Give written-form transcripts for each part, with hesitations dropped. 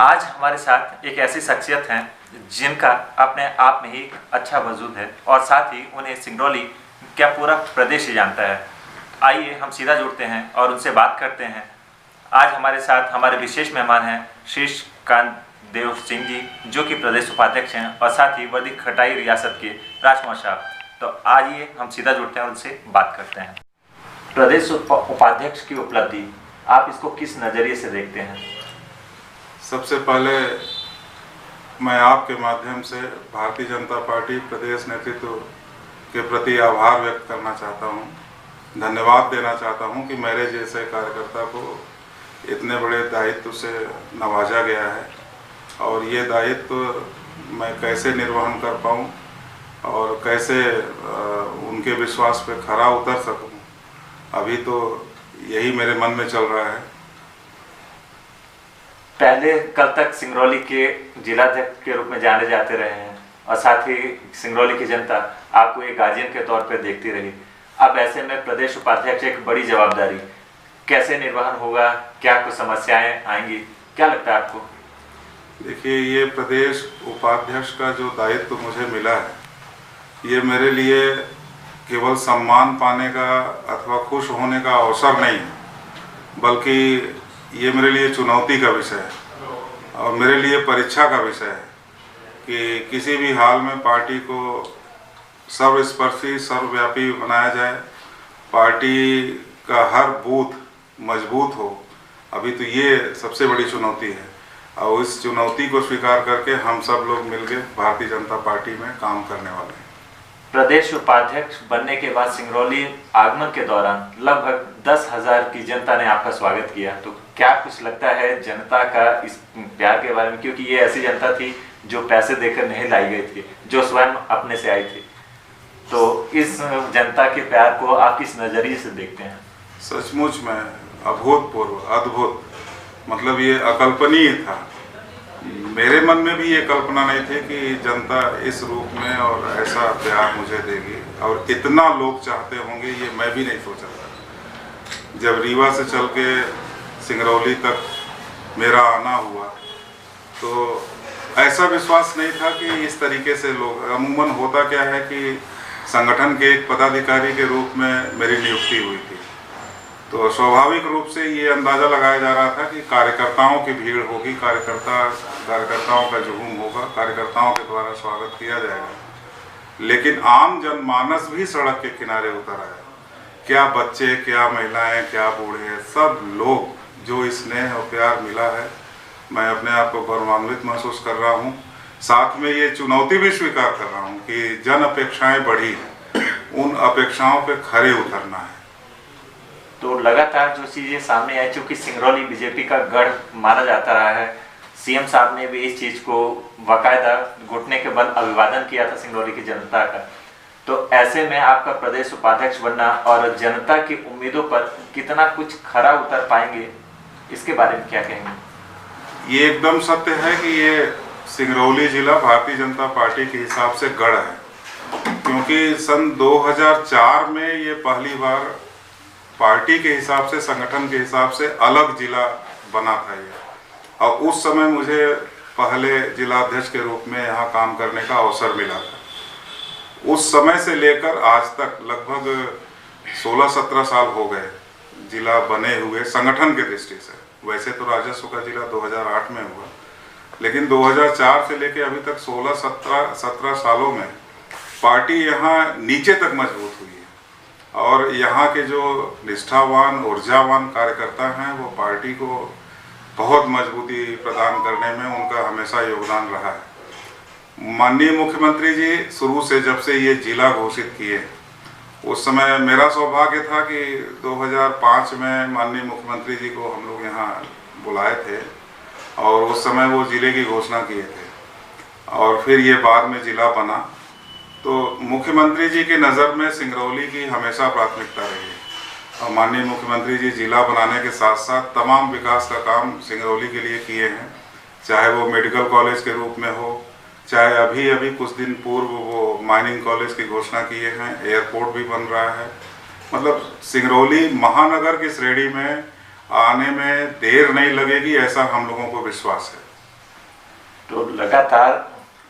आज हमारे साथ एक ऐसी शख्सियत हैं जिनका अपने आप में ही अच्छा वजूद है और साथ ही उन्हें सिंगरौली क्या पूरा प्रदेश ही जानता है। आइए हम सीधा जुड़ते हैं और उनसे बात करते हैं। आज हमारे साथ हमारे विशेष मेहमान हैं श्रीकांत देव सिंह जी, जो कि प्रदेश उपाध्यक्ष हैं, और साथ ही वर्दी खटाई रियासत के राजकुमार साहब। तो आइए हम सीधा जुड़ते हैं और उनसे बात करते हैं। प्रदेश उपाध्यक्ष की उपलब्धि, आप इसको किस नज़रिए से देखते हैं? सबसे पहले मैं आपके माध्यम से भारतीय जनता पार्टी प्रदेश नेतृत्व के प्रति आभार व्यक्त करना चाहता हूं, धन्यवाद देना चाहता हूं कि मेरे जैसे कार्यकर्ता को इतने बड़े दायित्व से नवाजा गया है और ये दायित्व मैं कैसे निर्वहन कर पाऊं और कैसे उनके विश्वास पे खरा उतर सकूं, अभी तो यही मेरे मन में चल रहा है। पहले कल तक सिंगरौली के जिलाध्यक्ष के रूप में जाने जाते रहे हैं और साथ ही सिंगरौली की जनता आपको एक गार्जियन के तौर पर देखती रही। अब ऐसे में प्रदेश उपाध्यक्ष एक बड़ी जवाबदारी, कैसे निर्वहन होगा, क्या कुछ समस्याएं आएंगी, क्या लगता है आपको? देखिए, ये प्रदेश उपाध्यक्ष का जो दायित्व मुझे मिला है, ये मेरे लिए केवल सम्मान पाने का अथवा खुश होने का अवसर नहीं है, बल्कि ये मेरे लिए चुनौती का विषय है और मेरे लिए परीक्षा का विषय है कि किसी भी हाल में पार्टी को सर्वस्पर्शी सर्वव्यापी बनाया जाए, पार्टी का हर बूथ मजबूत हो। अभी तो ये सबसे बड़ी चुनौती है और इस चुनौती को स्वीकार करके हम सब लोग मिलकर भारतीय जनता पार्टी में काम करने वाले हैं। प्रदेश उपाध्यक्ष बनने के बाद सिंगरौली आगमन के दौरान लगभग 10,000 की जनता ने आपका स्वागत किया, तो क्या कुछ लगता है जनता का इस प्यार के बारे में? क्योंकि ये ऐसी जनता थी जो पैसे देकर नहीं लाई गई थी, जो स्वयं अपने से आई थी। तो इस जनता के प्यार को आप किस नजरिए से देखते हैं? सचमुच में अभूतपूर्व, अद्भुत, मतलब ये अकल्पनीय था। मेरे मन में भी ये कल्पना नहीं थी कि जनता इस रूप में और ऐसा प्यार मुझे देगी और इतना लोग चाहते होंगे, ये मैं भी नहीं सोचा था। जब रीवा से चल के सिंगरौली तक मेरा आना हुआ तो ऐसा विश्वास नहीं था कि इस तरीके से लोग, अमूमन होता क्या है कि संगठन के एक पदाधिकारी के रूप में मेरी नियुक्ति हुई थी, तो स्वाभाविक रूप से ये अंदाज़ा लगाया जा रहा था कि कार्यकर्ताओं की भीड़ होगी, कार्यकर्ताओं का जुहूम होगा, कार्यकर्ताओं के द्वारा स्वागत किया जाएगा। लेकिन आम जनमानस भी सड़क के किनारे उतर आया। क्या बच्चे, क्या महिलाएं, क्या बूढ़े, सब लोग, जो स्नेह और प्यार मिला है, मैं अपने आप को गौरवान्वित महसूस कर रहा हूँ। साथ में ये चुनौती भी स्वीकार कर रहा हूँ कि जन अपेक्षाएं बढ़ी हैं, उन अपेक्षाओं पे खरे उतरना है। तो लगातार जो चीज़ें सामने आई, चूँकि सिंगरौली बीजेपी का गढ़ माना जाता रहा है, सीएम साहब ने भी इस चीज़ को बाकायदा घुटने के बल अभिवादन किया था सिंगरौली की जनता का। तो ऐसे में आपका प्रदेश उपाध्यक्ष बनना और जनता की उम्मीदों पर कितना कुछ खरा उतर पाएंगे, इसके बारे में क्या कहेंगे? ये एकदम सत्य है कि ये सिंगरौली जिला भारतीय जनता पार्टी के हिसाब से गढ़ है, क्योंकि सन 2004 में ये पहली बार पार्टी के हिसाब से, संगठन के हिसाब से अलग जिला बना था ये, और उस समय मुझे पहले जिलाध्यक्ष के रूप में यहाँ काम करने का अवसर मिला था। उस समय से लेकर आज तक लगभग 16-17 साल हो गए जिला बने हुए संगठन के दृष्टि से। वैसे तो राजस्व का जिला 2008 में हुआ, लेकिन 2004 से लेकर अभी तक 16-17 सालों में पार्टी यहाँ नीचे तक मजबूत हुई है और यहाँ के जो निष्ठावान, ऊर्जावान कार्यकर्ता हैं, वो पार्टी को बहुत मजबूती प्रदान करने में उनका हमेशा योगदान रहा है। माननीय मुख्यमंत्री जी शुरू से, जब से ये जिला घोषित किए, उस समय मेरा सौभाग्य था कि 2005 में माननीय मुख्यमंत्री जी को हम लोग यहाँ बुलाए थे और उस समय वो जिले की घोषणा किए थे और फिर ये बाद में जिला बना। तो मुख्यमंत्री जी की नज़र में सिंगरौली की हमेशा प्राथमिकता रही और माननीय मुख्यमंत्री जी जिला बनाने के साथ साथ तमाम विकास का काम सिंगरौली के लिए किए हैं, चाहे वो मेडिकल कॉलेज के रूप में हो, चाहे अभी कुछ दिन पूर्व वो माइनिंग कॉलेज की घोषणा किए हैं, एयरपोर्ट भी बन रहा है। मतलब सिंगरौली महानगर की श्रेणी में आने में देर नहीं लगेगी, ऐसा हम लोगों को विश्वास है। तो लगातार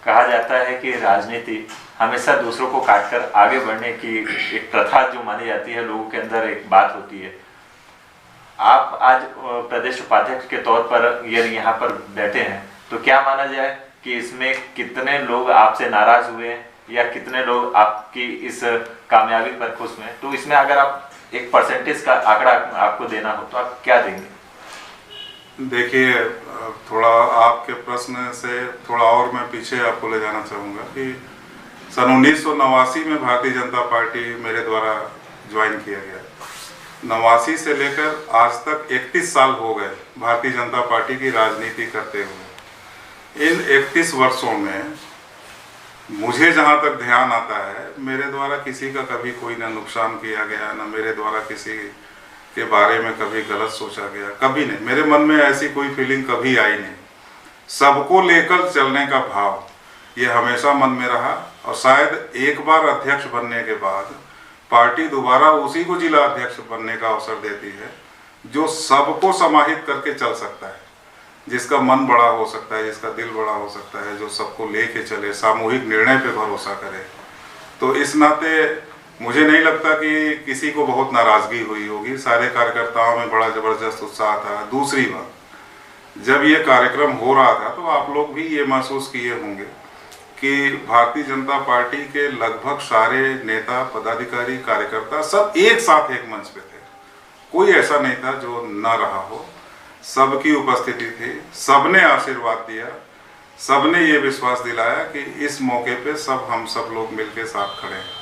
कहा जाता है कि राजनीति हमेशा दूसरों को काटकर आगे बढ़ने की एक प्रथा जो मानी जाती है, लोगों के अंदर एक बात होती है। आप आज प्रदेश उपाध्यक्ष के तौर पर यदि यहाँ पर बैठे हैं तो क्या माना जाए कि इसमें कितने लोग आपसे नाराज हुए हैं या कितने लोग आपकी इस कामयाबी पर खुश हुए? तो इसमें अगर आप एक परसेंटेज का आंकड़ा आपको देना हो तो आप क्या देंगे? देखिए, थोड़ा आपके प्रश्न से थोड़ा और मैं पीछे आपको ले जाना चाहूँगा कि सन 1989 में भारतीय जनता पार्टी मेरे द्वारा ज्वाइन किया गया। 89 से लेकर आज तक 31 साल हो गए भारतीय जनता पार्टी की राजनीति करते हुए। इन 31 वर्षों में मुझे जहाँ तक ध्यान आता है, मेरे द्वारा किसी का कभी कोई ना नुकसान किया गया, ना मेरे द्वारा किसी के बारे में कभी गलत सोचा गया, कभी नहीं। मेरे मन में ऐसी कोई फीलिंग कभी आई नहीं। सबको लेकर चलने का भाव ये हमेशा मन में रहा और शायद एक बार अध्यक्ष बनने के बाद पार्टी दोबारा उसी को जिला अध्यक्ष बनने का अवसर देती है जो सबको समाहित करके चल सकता है, जिसका मन बड़ा हो सकता है, जिसका दिल बड़ा हो सकता है, जो सबको लेके चले, सामूहिक निर्णय पे भरोसा करे। तो इस नाते मुझे नहीं लगता कि किसी को बहुत नाराजगी हुई होगी। सारे कार्यकर्ताओं में बड़ा जबरदस्त उत्साह था। दूसरी बात, जब ये कार्यक्रम हो रहा था तो आप लोग भी ये महसूस किए होंगे कि भारतीय जनता पार्टी के लगभग सारे नेता, पदाधिकारी, कार्यकर्ता सब एक साथ एक मंच पे थे। कोई ऐसा नहीं था जो न रहा हो। सबकी उपस्थिति थी, सबने आशीर्वाद दिया, सबने ये विश्वास दिलाया कि इस मौके पे हम सब लोग मिलकर साथ खड़े हैं।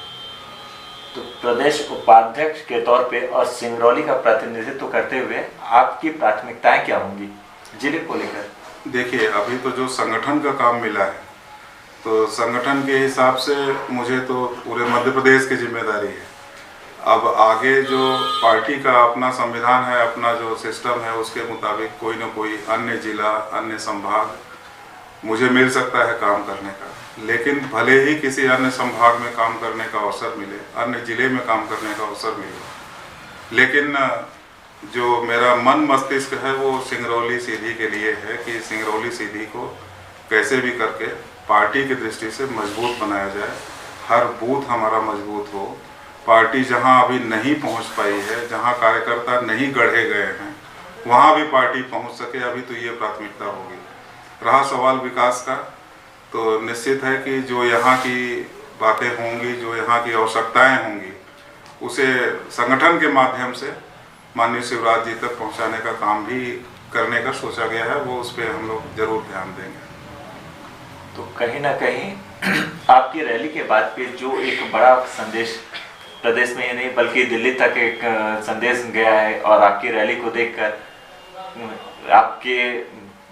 तो प्रदेश उपाध्यक्ष के तौर पे और सिंगरौली का प्रतिनिधित्व करते हुए आपकी प्राथमिकताएं क्या होंगी जिले को लेकर? देखिए, अभी तो जो संगठन का काम मिला है, तो संगठन के हिसाब से मुझे तो पूरे मध्य प्रदेश की जिम्मेदारी है। अब आगे जो पार्टी का अपना संविधान है, अपना जो सिस्टम है, उसके मुताबिक कोई ना कोई अन्य जिला, अन्य संभाग मुझे मिल सकता है काम करने का। लेकिन भले ही किसी अन्य संभाग में काम करने का अवसर मिले, अन्य जिले में काम करने का अवसर मिले, लेकिन जो मेरा मन मस्तिष्क है वो सिंगरौली सीधी के लिए है कि सिंगरौली सीधी को कैसे भी करके पार्टी की दृष्टि से मजबूत बनाया जाए। हर बूथ हमारा मजबूत हो। पार्टी जहां अभी नहीं पहुंच पाई है, जहां कार्यकर्ता नहीं गढ़े गए हैं, वहां भी पार्टी पहुंच सके। अभी तो ये प्राथमिकता होगी। रहा सवाल विकास का, तो निश्चित है कि जो यहाँ की बातें होंगी, जो यहाँ की आवश्यकताएं होंगी, उसे संगठन के माध्यम से माननीय शिवराज जी तक पहुँचाने का काम भी करने का सोचा गया है। वो उस पर हम लोग जरूर ध्यान देंगे। तो कहीं ना कहीं आपकी रैली के बाद पे जो एक बड़ा संदेश प्रदेश में ही नहीं बल्कि दिल्ली तक एक संदेश गया है, और आपकी रैली को देखकर आपके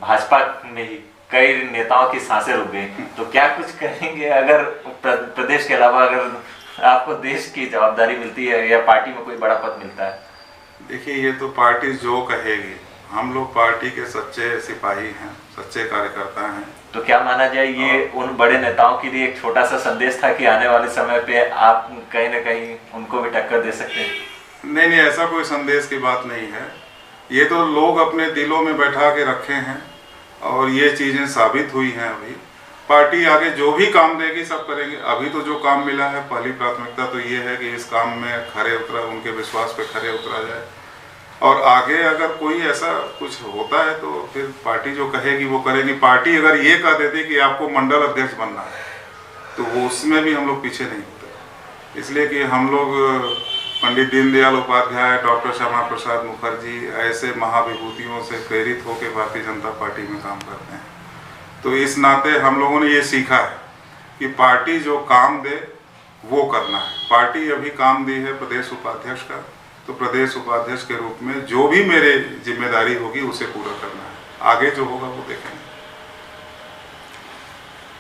भाजपा में ही कई नेताओं की सांसें रुक गई। तो क्या कुछ कहेंगे अगर प्रदेश के अलावा अगर आपको देश की जवाबदारी मिलती है या पार्टी में कोई बड़ा पद मिलता है? देखिए, ये तो पार्टी जो कहेगी। हम लोग पार्टी के सच्चे सिपाही हैं, सच्चे कार्यकर्ता हैं। तो क्या माना जाए ये उन बड़े नेताओं के लिए एक छोटा सा संदेश था कि आने वाले समय पे आप कहीं ना कहीं उनको भी टक्कर दे सकते हैं? नहीं, ऐसा कोई संदेश की बात नहीं है। ये तो लोग अपने दिलों में बैठा के रखे हैं और ये चीज़ें साबित हुई हैं। अभी पार्टी आगे जो भी काम देगी सब करेंगे। अभी तो जो काम मिला है, पहली प्राथमिकता तो ये है कि इस काम में खरे उतरा, उनके विश्वास पे खरे उतरा जाए। और आगे अगर कोई ऐसा कुछ होता है तो फिर पार्टी जो कहेगी वो करेगी। पार्टी अगर ये कह देती कि आपको मंडल अध्यक्ष बनना है तो वो उसमें भी हम लोग पीछे नहीं होते। इसलिए कि हम लोग पंडित दीनदयाल उपाध्याय, डॉक्टर श्यामा प्रसाद मुखर्जी ऐसे महाविभूतियों से प्रेरित होकर भारतीय जनता पार्टी में काम करते हैं। तो इस नाते हम लोगों ने ये सीखा है कि पार्टी जो काम दे वो करना है। पार्टी अभी काम दी है प्रदेश उपाध्यक्ष का, तो प्रदेश उपाध्यक्ष के रूप में जो भी मेरे जिम्मेदारी होगी उसे पूरा करना है। आगे जो होगा वो देखेंगे।